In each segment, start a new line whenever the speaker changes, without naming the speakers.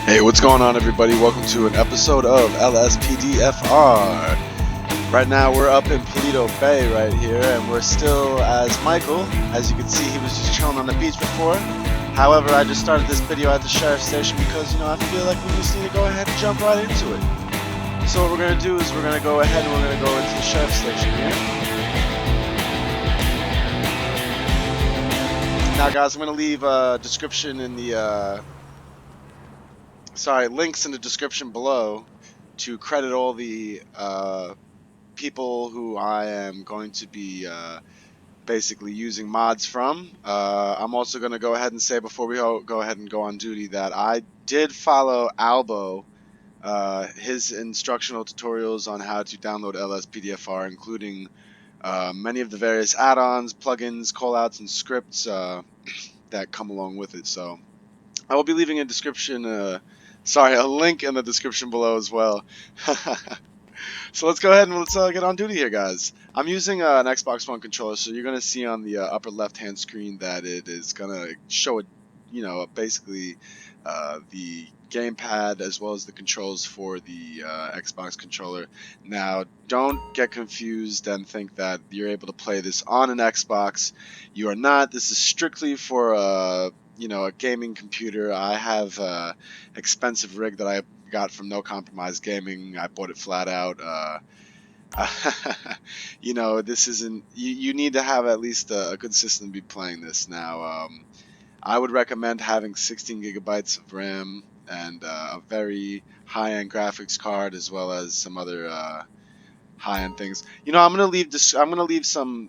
Hey, what's going on, everybody? Welcome to an episode of LSPDFR. Right now we're up in Paleto Bay right here, and we're still as Michael. As you can see, he was just chilling on the beach before. However, I just started this video at the sheriff's station because, I feel like we just need to go ahead and jump right into it. So what we're going to do is we're going to go ahead and we're going to go into the sheriff's station here. Now, guys, I'm going to leave a description in the... links in the description below to credit all the people who I am going to be basically using mods from. I'm also going to go ahead and say before we go ahead and go on duty that I did follow Albo, his instructional tutorials on how to download LSPDFR, including many of the various add-ons, plugins, callouts, and scripts that come along with it. So I will be leaving a description, a link in the description below as well. So let's go ahead and let's get on duty here, guys. I'm using an Xbox One controller, so you're gonna see on the upper left-hand screen that it is gonna show basically the gamepad as well as the controls for the Xbox controller. Now, don't get confused and think that you're able to play this on an Xbox. You are not. This is strictly for a gaming computer. I have an expensive rig that I got from No Compromise Gaming. I bought it flat out. This isn't. You need to have at least a good system to be playing this. Now, I would recommend having 16 gigabytes of RAM and a very high-end graphics card, as well as some other high-end things. I'm gonna leave this. I'm gonna leave some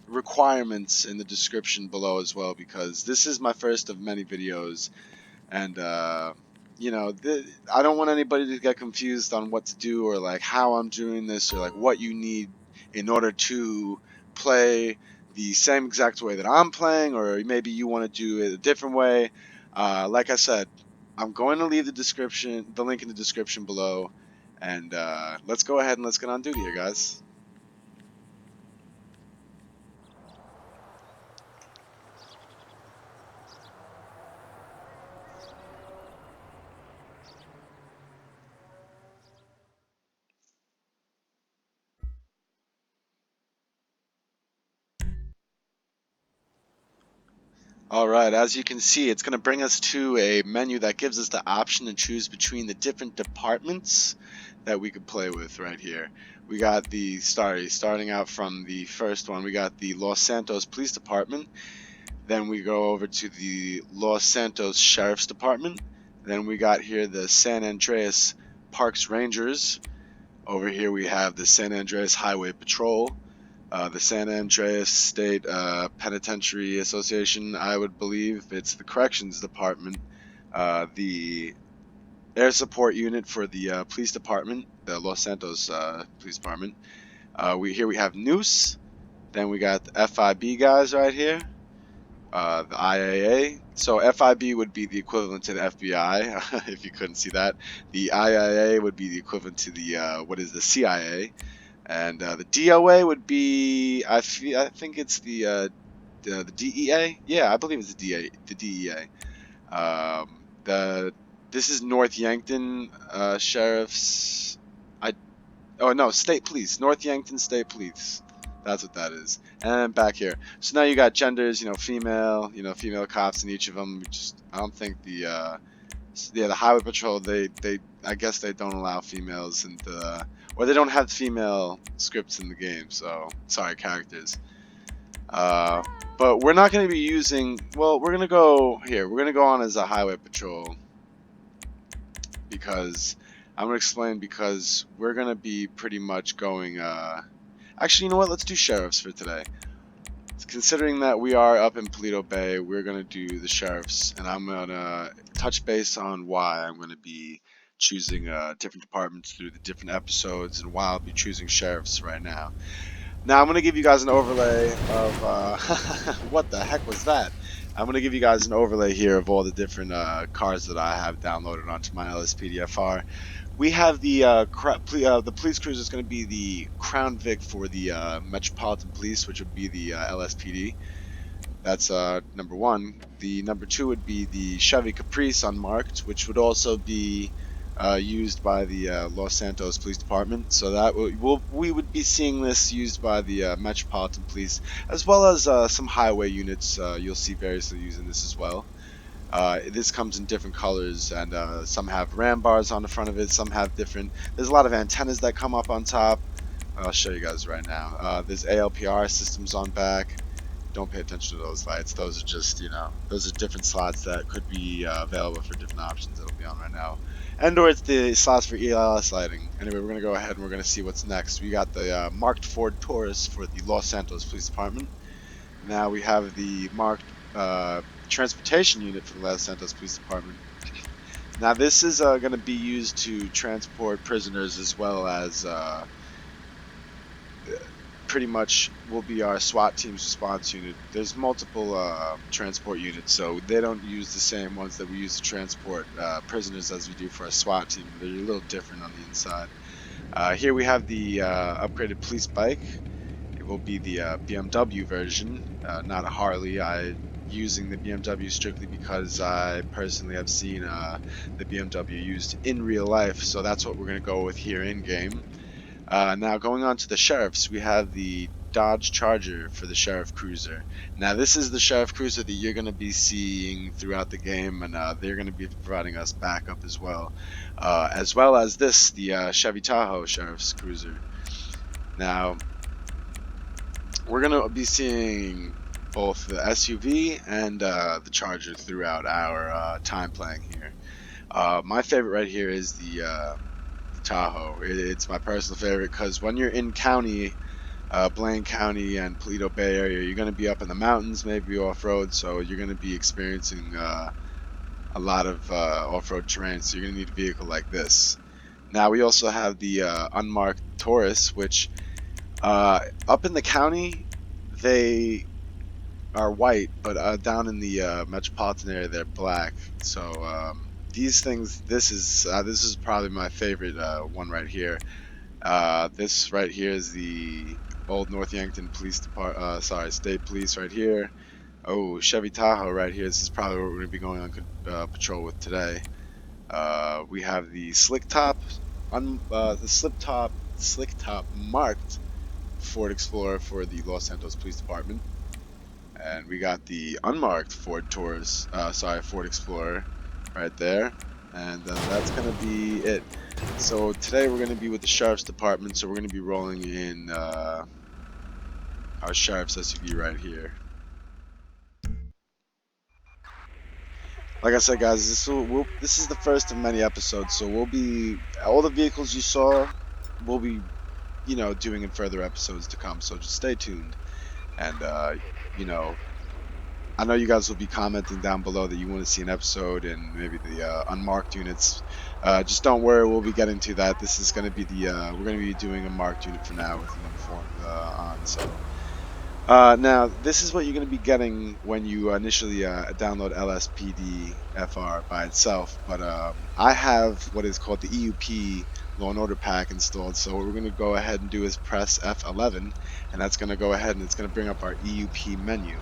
requirements in the description below as well, because this is my first of many videos, and I don't want anybody to get confused on what to do, or like how I'm doing this, or like what you need in order to play the same exact way that I'm playing, or maybe you want to do it a different way. Like I said, I'm going to leave the link in the description below, and let's go ahead and let's get on duty here, guys. Alright, as you can see, it's going to bring us to a menu that gives us the option to choose between the different departments that we could play with right here. We got starting out from the first one, we got the Los Santos Police Department. Then we go over to the Los Santos Sheriff's Department. Then we got here the San Andreas Parks Rangers. Over here we have the San Andreas Highway Patrol. The San Andreas State Penitentiary Association, I would believe it's the Corrections Department. The Air Support Unit for the Police Department, the Los Santos Police Department. We have Noose. Then we got the FIB guys right here. The IAA. So FIB would be the equivalent to the FBI, if you couldn't see that. The IAA would be the equivalent to the CIA. And the DOA would be, I think it's the DEA. Yeah, I believe it's the DEA. This is North Yankton Sheriff's. State Police. North Yankton State Police. That's what that is. And then back here. So now you got genders. Female. Female cops in each of them. I don't think the Highway Patrol. I guess they don't allow females into. Or they don't have female scripts in the game, so sorry, characters. But we're not going to be using. Well, we're going to go here. We're going to go on as a Highway Patrol, because I'm going to explain. Because we're going to be pretty much going. Actually, you know what? Let's do sheriffs for today. Considering that we are up in Paleto Bay, we're going to do the sheriffs, and I'm going to touch base on why I'm going to be choosing different departments through the different episodes, and why I'll be choosing sheriffs right now. Now I'm going to give you guys an overlay of what the heck was that? I'm going to give you guys an overlay here of all the different cars that I have downloaded onto my LSPDFR. We have the police cruiser is going to be the Crown Vic for the Metropolitan Police, which would be the LSPD. That's number one. The number two would be the Chevy Caprice unmarked, which would also be used by the Los Santos Police Department. So that we would be seeing this used by the Metropolitan Police, as well as some highway units. You'll see variously using this as well. This comes in different colors, and some have ram bars on the front of it. Some have different. There's a lot of antennas that come up on top. I'll show you guys right now. There's ALPR systems on back. Don't pay attention to those lights. Those are just, those are different slots that could be available for different options that'll be on right now. And or it's the slots for ELS lighting. Anyway, we're going to go ahead and we're going to see what's next. We got the marked Ford Taurus for the Los Santos Police Department. Now we have the marked transportation unit for the Los Santos Police Department. Now this is going to be used to transport prisoners as well as pretty much will be our SWAT team's response unit. There's multiple transport units, so they don't use the same ones that we use to transport prisoners as we do for a SWAT team. They're a little different on the inside. Here we have the upgraded police bike. It will be the BMW version, not a Harley. I using the BMW strictly because I personally have seen the BMW used in real life, so that's what we're going to go with here in game. Now going on to the sheriffs, we have the Dodge Charger for the sheriff cruiser. Now this is the sheriff cruiser that you're going to be seeing throughout the game, and they're going to be providing us backup as well as this, the Chevy Tahoe sheriff's cruiser. Now we're going to be seeing both the SUV and the Charger throughout our time playing here. My favorite right here is the Tahoe. It's my personal favorite because when you're in county, Blaine County and Paleto Bay area, you're going to be up in the mountains, maybe off-road, so you're going to be experiencing a lot of off-road terrain, so you're going to need a vehicle like this. Now we also have the Unmarked Taurus, which up in the county, they are white, but down in the metropolitan area, they're black. So these things, this is probably my favorite one right here. This right here is the old North Yankton Police Department, State Police right here. Oh, Chevy Tahoe right here. This is probably what we're going to be going on patrol with today. We have the slick top, slick top marked Ford Explorer for the Los Santos Police Department. And we got the unmarked Ford Explorer right there. And that's going to be it. So today we're going to be with the Sheriff's Department, so we're going to be rolling in our Sheriff's SUV right here. Like I said, guys, this is the first of many episodes, so we'll be all the vehicles you saw, we'll be doing in further episodes to come. So just stay tuned, and I know you guys will be commenting down below that you want to see an episode and maybe the unmarked units. Just don't worry, we'll be getting to that. This is going to be we're going to be doing a marked unit for now with the uniform on. So now this is what you're going to be getting when you initially download LSPDFR by itself. But I have what is called the EUP Law and Order Pack installed. So what we're going to go ahead and do is press F11, and that's going to go ahead and it's going to bring up our EUP menu.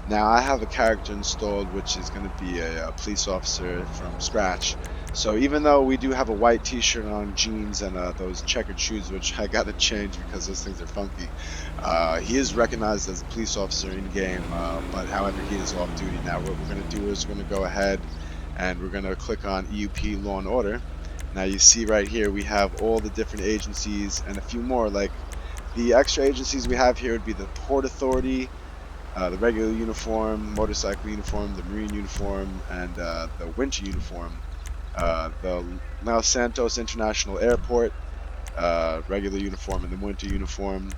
Now I have a character installed which is going to be a police officer from scratch. So even though we do have a white t-shirt on, jeans, and those checkered shoes, which I got to change because those things are funky, he is recognized as a police officer in game, but however he is off duty. Now what we're going to do is we're going to go ahead and we're going to click on EUP Law and Order. Now you see right here we have all the different agencies and a few more. Like the extra agencies we have here would be the Port Authority, the regular uniform, motorcycle uniform, the marine uniform, and the winter uniform. The Los Santos International Airport, regular uniform, and the winter uniform.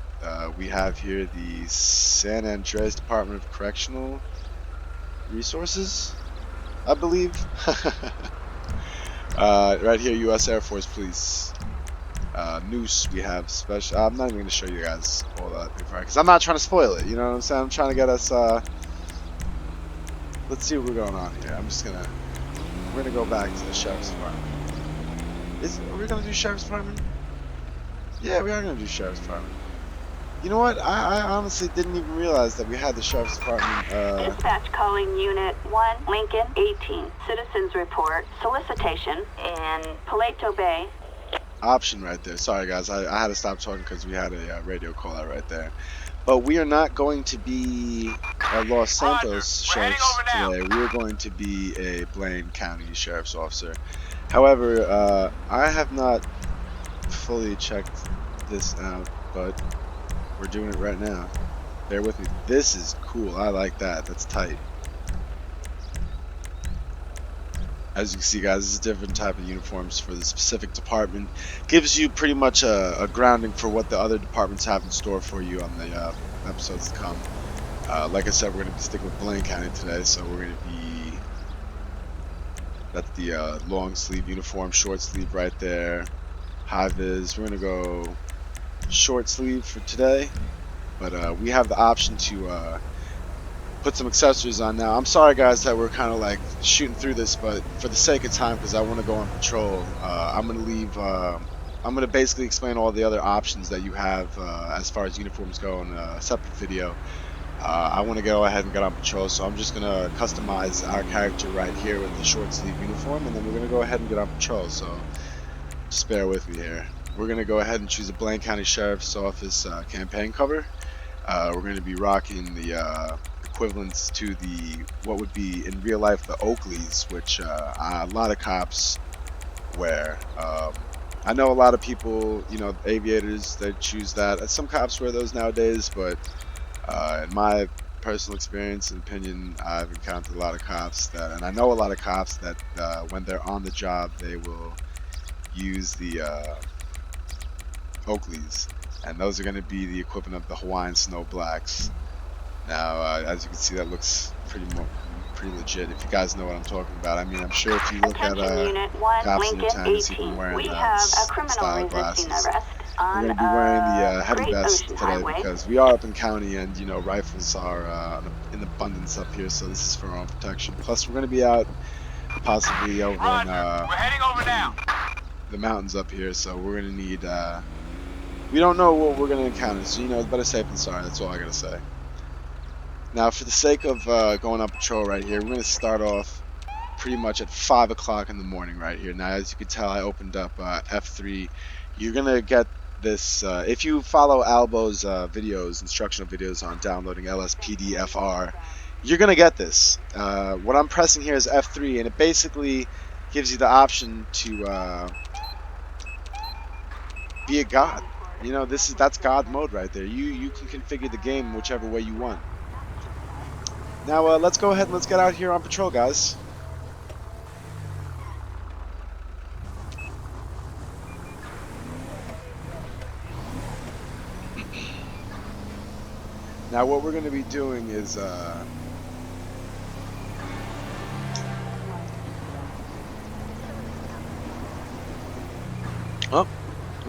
We have here the San Andreas Department of Correctional Resources, I believe. Right here, U.S. Air Force Police. Noose, we have special. I'm not even going to show you guys all that because I'm not trying to spoil it. You know what I'm saying? I'm trying to get us. Let's see what we're going on here. We're gonna go back to the Sheriff's Department. Are we gonna do Sheriff's Department? Yeah, we are gonna do Sheriff's Department. You know what? I honestly didn't even realize that we had the Sheriff's Department.
Dispatch calling Unit 1, Lincoln 18. Citizens report solicitation in Paleto Bay.
Option right there. Sorry, guys. I had to stop talking because we had a radio call out right there. But we are not going to be a Los Santos sheriffs today. We are going to be a Blaine County sheriff's officer. However, I have not fully checked this out, but we're doing it right now. Bear with me. This is cool. I like that. That's tight. As you can see, guys, this is a different type of uniforms for the specific department. Gives you pretty much a grounding for what the other departments have in store for you on the episodes to come. Like I said, we're going to be sticking with Blaine County today, so we're going to be... That's the long sleeve uniform, short sleeve right there. High vis. We're going to go short sleeve for today, but we have the option to put some accessories on now. I'm sorry, guys, that we're kind of like shooting through this, but for the sake of time, because I want to go on patrol, I'm going to leave... I'm going to basically explain all the other options that you have as far as uniforms go in a separate video. I want to go ahead and get on patrol, so I'm just going to customize our character right here with the short sleeve uniform, and then we're going to go ahead and get on patrol, so just bear with me here. We're going to go ahead and choose a Blaine County Sheriff's Office campaign cover. We're going to be rocking the equivalents to the, what would be in real life, the Oakleys, which a lot of cops wear. I know a lot of people, you know, aviators, they choose that. Some cops wear those nowadays, but in my personal experience and opinion, I've encountered a lot of cops that, and I know a lot of cops that when they're on the job, they will use the Oakleys, and those are going to be the equivalent of the Hawaiian Snow Blacks. Now, as you can see, that looks pretty legit. If you guys know what I'm talking about, I mean, I'm sure if you look at
Unit 1,
cops in your
Lincoln
town, you see
18.
them wearing
We have a criminal
style
resisting
glasses.
arrest
We're going
on
to be wearing the heavy
Great
vest
Ocean
today
Highway.
because we are up in county, and you know, rifles are in abundance up here, so this is for our own protection. Plus, we're going to be out possibly over in
we're heading over now.
the mountains up here, so we're going to need we don't know what we're going to encounter, so you know, it's better safe than sorry. That's all I got to say. Now, for the sake of going on patrol right here, we're going to start off pretty much at 5 o'clock in the morning right here. Now, as you can tell, I opened up F3. You're going to get this, if you follow Albo's videos, instructional videos on downloading LSPDFR, you're going to get this. What I'm pressing here is F3, and it basically gives you the option to be a god. You know, that's God mode right there. You can configure the game whichever way you want. Now, let's go ahead and let's get out here on patrol, guys. Now, what we're going to be doing is, oh,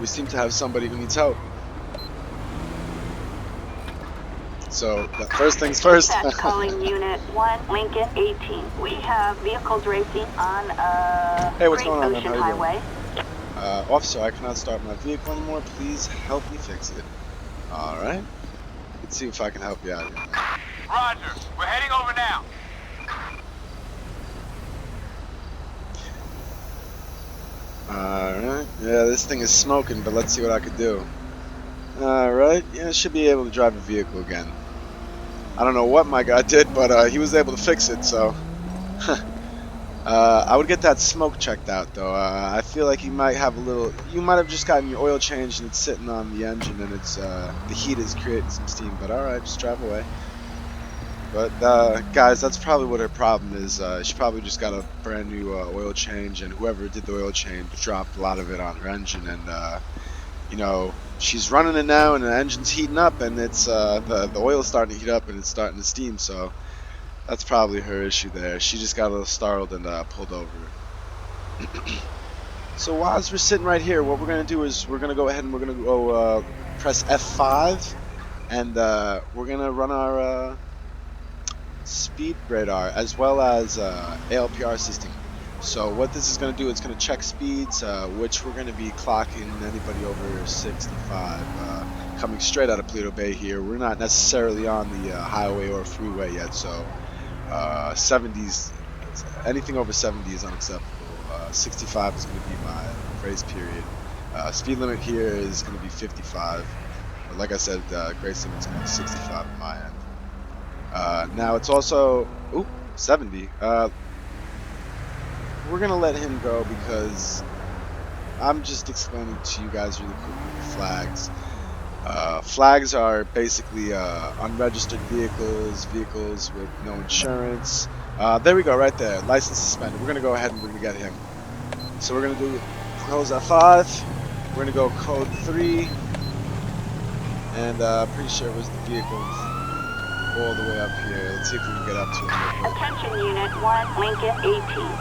we seem to have somebody who needs help. So, first things first.
Dispatch calling Unit 1, Lincoln 18. We have vehicles racing on
Hey, what's
Great
going on, man?
Ocean
How you doing?
Highway.
Officer, I cannot start my vehicle anymore. Please help me fix it. Alright. Let's see if I can help you out here.
Roger, we're heading over now.
Alright. Yeah, this thing is smoking, but let's see what I can do. Alright. Yeah, I should be able to drive a vehicle again. I don't know what my guy did, but he was able to fix it, so... I would get that smoke checked out, though. I feel like you might have a little... You might have just gotten your oil changed and it's sitting on the engine and it's the heat is creating some steam. But alright, just drive away. But, guys, that's probably what her problem is. She probably just got a brand new oil change, and whoever did the oil change dropped a lot of it on her engine. And, you know, she's running it now and the engine's heating up and it's the oil's starting to heat up and it's starting to steam, so... That's probably her issue there. She just got a little startled and pulled over. So while we're sitting right here, what we're going to do is we're going to go ahead and we're going to go press F5. And we're going to run our speed radar as well as ALPR system. So what this is going to do, it's going to check speeds, which we're going to be clocking anybody over 65. coming straight out of Paleto Bay here. We're not necessarily on the highway or freeway yet, so 70s, anything over 70 is unacceptable. 65 is going to be my grace period. Speed limit here is going to be 55. But like I said, grace limit's going to be 65 on my end. Now it's also 70. We're going to let him go because I'm just explaining to you guys really quickly the flags. Flags are basically unregistered vehicles, vehicles with no insurance. There we go, right there. License suspended. We're going to go ahead and we're going to get him. So we're going to do close F5. We're going to go code 3. And pretty sure it was the vehicle all the way up here. Let's see if we can get up to it.
Attention Unit 1, Lincoln 18.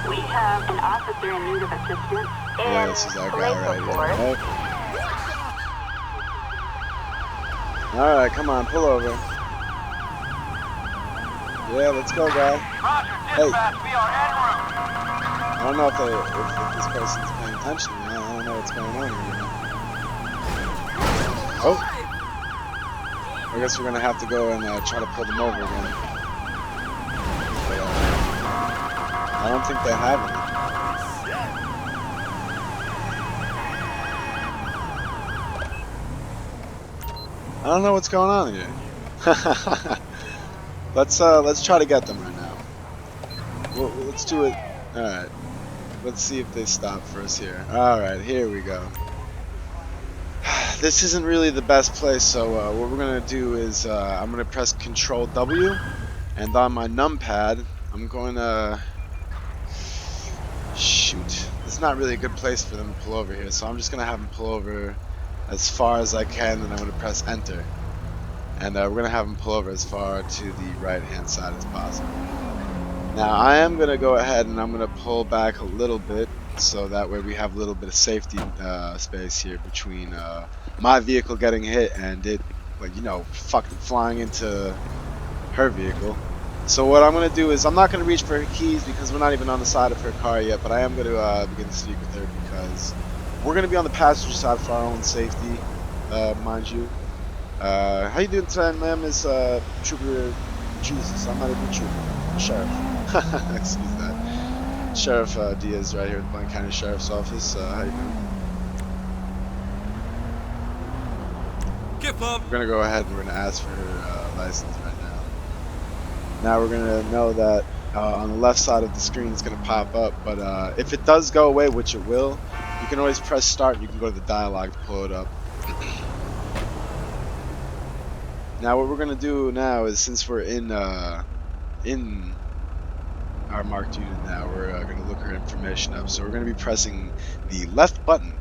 We have an officer in need of assistance.
Yeah, this is our guy right here. Right? Alright, come on, pull over. Yeah, let's go, guy.
Roger,
Hey.
dispatch, we are en route.
I don't know if this person's paying attention. I don't know what's going on here. Oh. I guess we're going to have to go and try to pull them over again. But, I don't think they have any. I don't know what's going on here. Let's try to get them right now. Let's do it. All right. Let's see if they stop for us here. All right, here we go. This isn't really the best place, so what we're gonna do is I'm gonna press Control W, and on my numpad, I'm going to shoot. It's not really a good place for them to pull over here, so I'm just gonna have them pull over as far as I can, and I'm going to press enter. And we're going to have them pull over as far to the right hand side as possible. Now I am going to go ahead and I'm going to pull back a little bit, so that way we have a little bit of safety space here between my vehicle getting hit and it, like, you know, fucking flying into her vehicle. So what I'm going to do is I'm not going to reach for her keys because we're not even on the side of her car yet, but I am going to begin to speak with her because we're going to be on the passenger side for our own safety, mind you. How you doing today, ma'am? It's Trooper Jesus. I'm not even a trooper. I'm Sheriff. Excuse that. Sheriff Diaz right here at the Blaine County Sheriff's Office. How you doing? We're going to go ahead and we're going to ask for her license right now. Now we're going to know that on the left side of the screen it's going to pop up, but if it does go away, which it will, you can always press start and you can go to the dialogue to pull it up. Now what we're going to do now is, since we're in our marked unit now, we're going to look her information up. So we're going to be pressing the left button.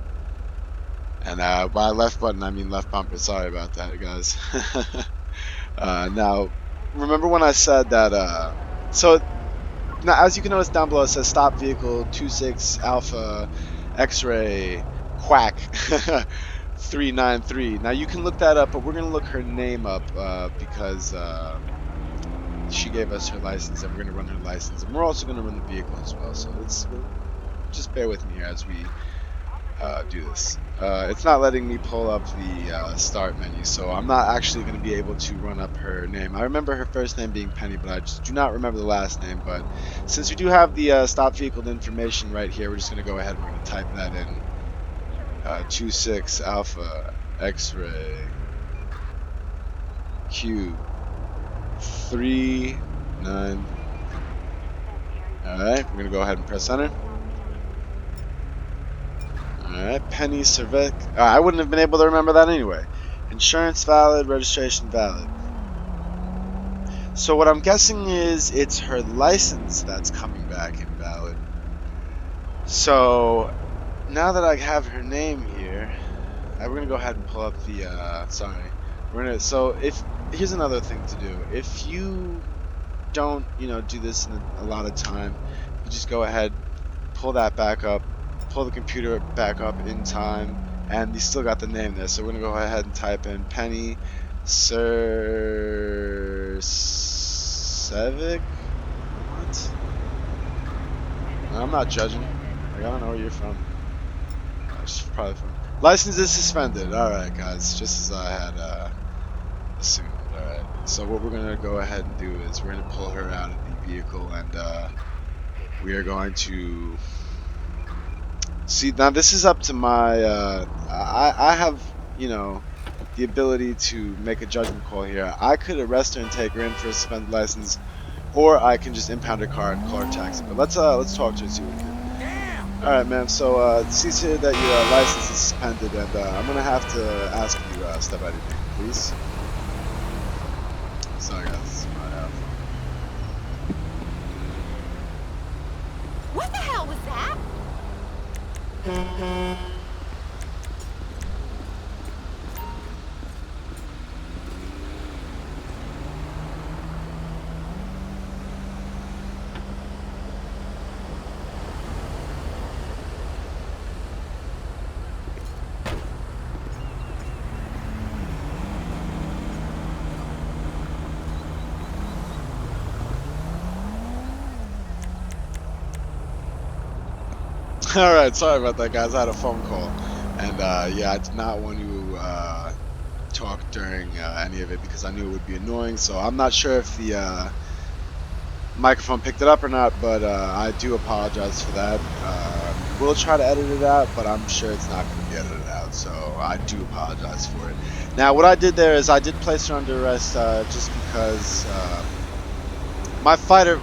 And by left button, I mean left bumper. Sorry about that, guys. Now, remember when I said that, so now as you can notice down below, it says stop vehicle 26 Alpha X-ray Quack 393. Now you can look that up, but we're going to look her name up because she gave us her license, and we're going to run her license, and we're also going to run the vehicle as well. So just bear with me here as we do this. It's not letting me pull up the start menu, so I'm not actually going to be able to run up her name. I remember her first name being Penny, but I just do not remember the last name. But since we do have the stop vehicle information right here, we're just going to go ahead and we're going to type that in. 26 Alpha X-ray Q 39. Alright, we're going to go ahead and press enter. Alright, Penny Cervec. I wouldn't have been able to remember that anyway. Insurance valid, registration valid. So what I'm guessing is it's her license that's coming back invalid. So now that I have her name here, we're going to go ahead and pull up the, here's another thing to do. If you don't, do this in a lot of time, you just go ahead, pull that back up, pull the computer back up in time, and you still got the name there. So we're going to go ahead and type in Penny Cervec. What? I'm not judging. Like, I don't know where you're from. She's probably from. License is suspended. Alright, guys. Just as I had assumed. Alright. So what we're going to go ahead and do is we're going to pull her out of the vehicle, and we are going to... See, now this is up to my... I have, you know, the ability to make a judgment call here. I could arrest her and take her in for a suspended license, or I can just impound her car and call her taxi. But let's talk to her and see what we can do. All right, ma'am. So it seems here that your license is suspended, and I'm gonna have to ask you step out of your vehicle, please. Sorry, guys. This is my phone.
What the hell was that?
All right, sorry about that, guys. I had a phone call, and yeah, I did not want to talk during any of it because I knew it would be annoying. So I'm not sure if the microphone picked it up or not, but I do apologize for that. We'll try to edit it out, but I'm sure it's not going to be edited out, so I do apologize for it. Now, what I did there is I did place her under arrest just because my fight or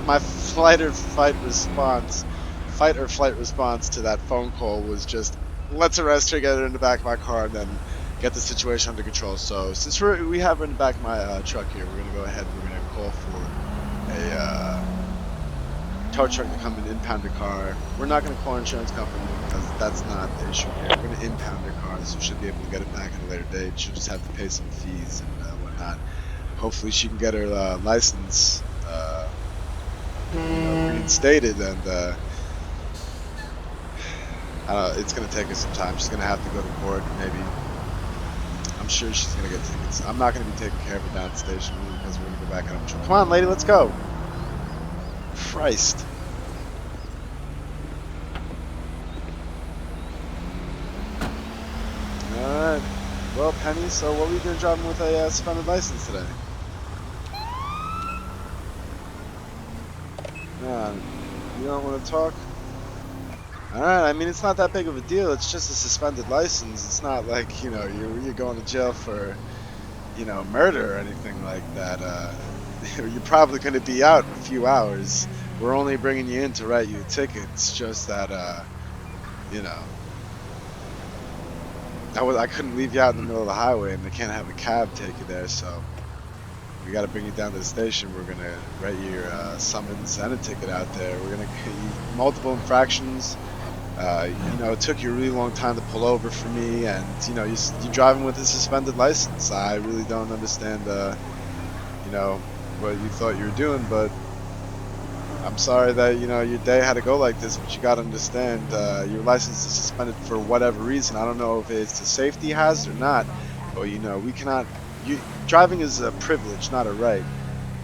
flight response to that phone call was just, let's arrest her, get her in the back of my car, and then get the situation under control. So since we have her in the back of my truck here, we're going to go ahead and we're going to call for a tow truck to come and impound her car. We're not going to call our insurance company because that's not the issue here. We're going to impound her car, so she'll be able to get it back at a later date. She'll just have to pay some fees and whatnot. Hopefully she can get her license reinstated, and it's going to take her some time. She's going to have to go to court, maybe. I'm sure she's going to get tickets. I'm not going to be taking care of her down at the station because we're going to go back on. Come on, lady, let's go. Christ. Alright. Well, Penny, so what were you doing driving with a suspended license today? You don't want to talk? Alright, I mean, it's not that big of a deal. It's just a suspended license. It's not like, you know, you're going to jail for, you know, murder or anything like that. You're probably going to be out in a few hours. We're only bringing you in to write you a ticket. It's just that, you know, I couldn't leave you out in the middle of the highway, and they can't have a cab take you there, so we got to bring you down to the station. We're going to write you your summons and a ticket out there. We're going to get you multiple infractions. You know, it took you a really long time to pull over for me, and, you know, you're driving with a suspended license. I really don't understand, you know, what you thought you were doing, but I'm sorry that, you know, your day had to go like this, but you got to understand, your license is suspended for whatever reason. I don't know if it's a safety hazard or not, but, you know, we cannot, driving is a privilege, not a right.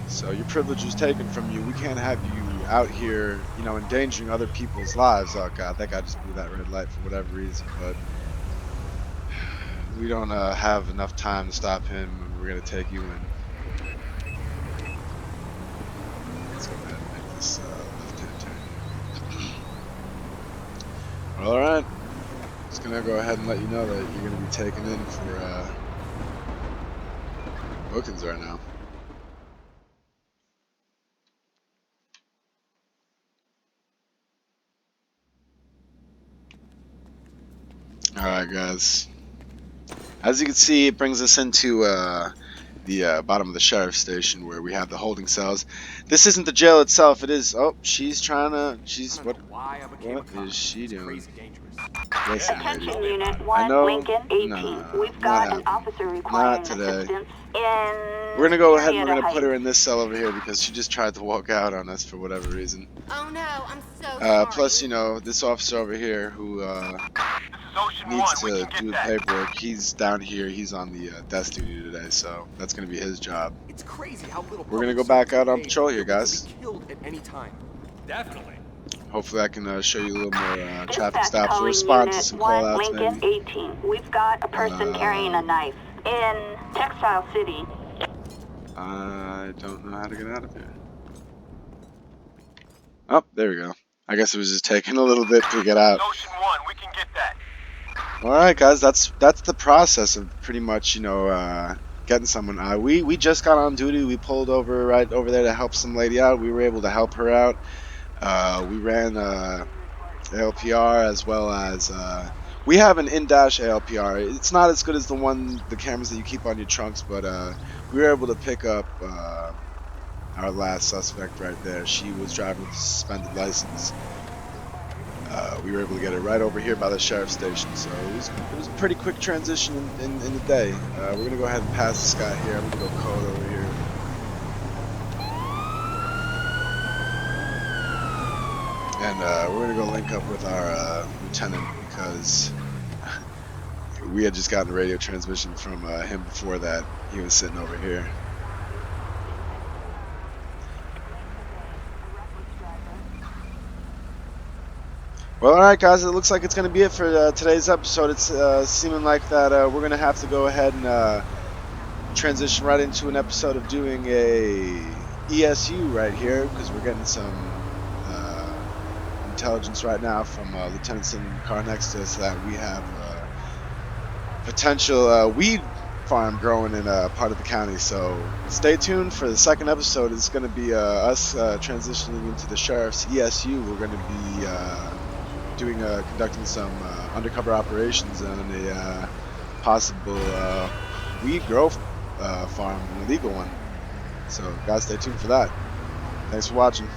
So your privilege was taken from you. We can't have you out here, you know, endangering other people's lives. Oh God, that guy just blew that red light for whatever reason, but we don't have enough time to stop him, and we're gonna take you in. Let's go ahead and make this left-hand turn. All right, just gonna go ahead and let you know that you're gonna be taken in for bookings right now. Alright, guys. As you can see, it brings us into the bottom of the sheriff's station where we have the holding cells. This isn't the jail itself. It is. Oh, she's trying to. What is she doing? Listen, lady.
Attention Unit
I
1,
know.
Lincoln 18.
Nah,
We've
not
got an
happening.
officer
Not
requiring
today.
assistance in
We're gonna go ahead and we're
Marietta
gonna put her
Heights.
in this cell over here because she just tried to walk out on us for whatever reason.
Oh no, I'm so sorry.
Plus, you know, this officer over here who
Ocean
needs
1, we
to
can
do the
get that.
paperwork. He's down here. He's on the desk duty today, so that's gonna be his job.
It's crazy how little
We're gonna
public
go back
servants
out on
get paid.
patrol here,
They're
guys.
literally killed at any time.
Definitely.
Hopefully I can show you a little more traffic
Dispatch
stops. We'll
calling
respond to
Unit
some
1,
call outs
Lincoln
maybe.
18. We've got a person carrying a knife in Textile City.
I don't know how to get out of here. Oh, there we go. I guess it was just taking a little bit to get out.
Ocean 1, we can get that.
All right, guys, that's the process of pretty much, you know, getting someone. We just got on duty. We pulled over right over there to help some lady out. We were able to help her out. We ran ALPR as well as we have an in-dash ALPR. It's not as good as the cameras that you keep on your trunks, but we were able to pick up our last suspect right there. She was driving with a suspended license. We were able to get her right over here by the sheriff's station, so it was a pretty quick transition in the day. We're gonna go ahead and pass this guy here. I'm gonna go code over here. And we're gonna go link up with our lieutenant because we had just gotten a radio transmission from him before that. He was sitting over here. Well, alright guys, it looks like it's going to be it for today's episode. It's seeming like that we're going to have to go ahead and transition right into an episode of doing a ESU right here, because we're getting some intelligence right now from Lieutenant sitting in the car next to us that we have potential weed farm growing in part of the county. So stay tuned for the second episode. It's going to be us transitioning into the sheriff's ESU. We're going to be conducting some undercover operations on a possible weed grow farm, an illegal one. So guys, stay tuned for that. Thanks for watching.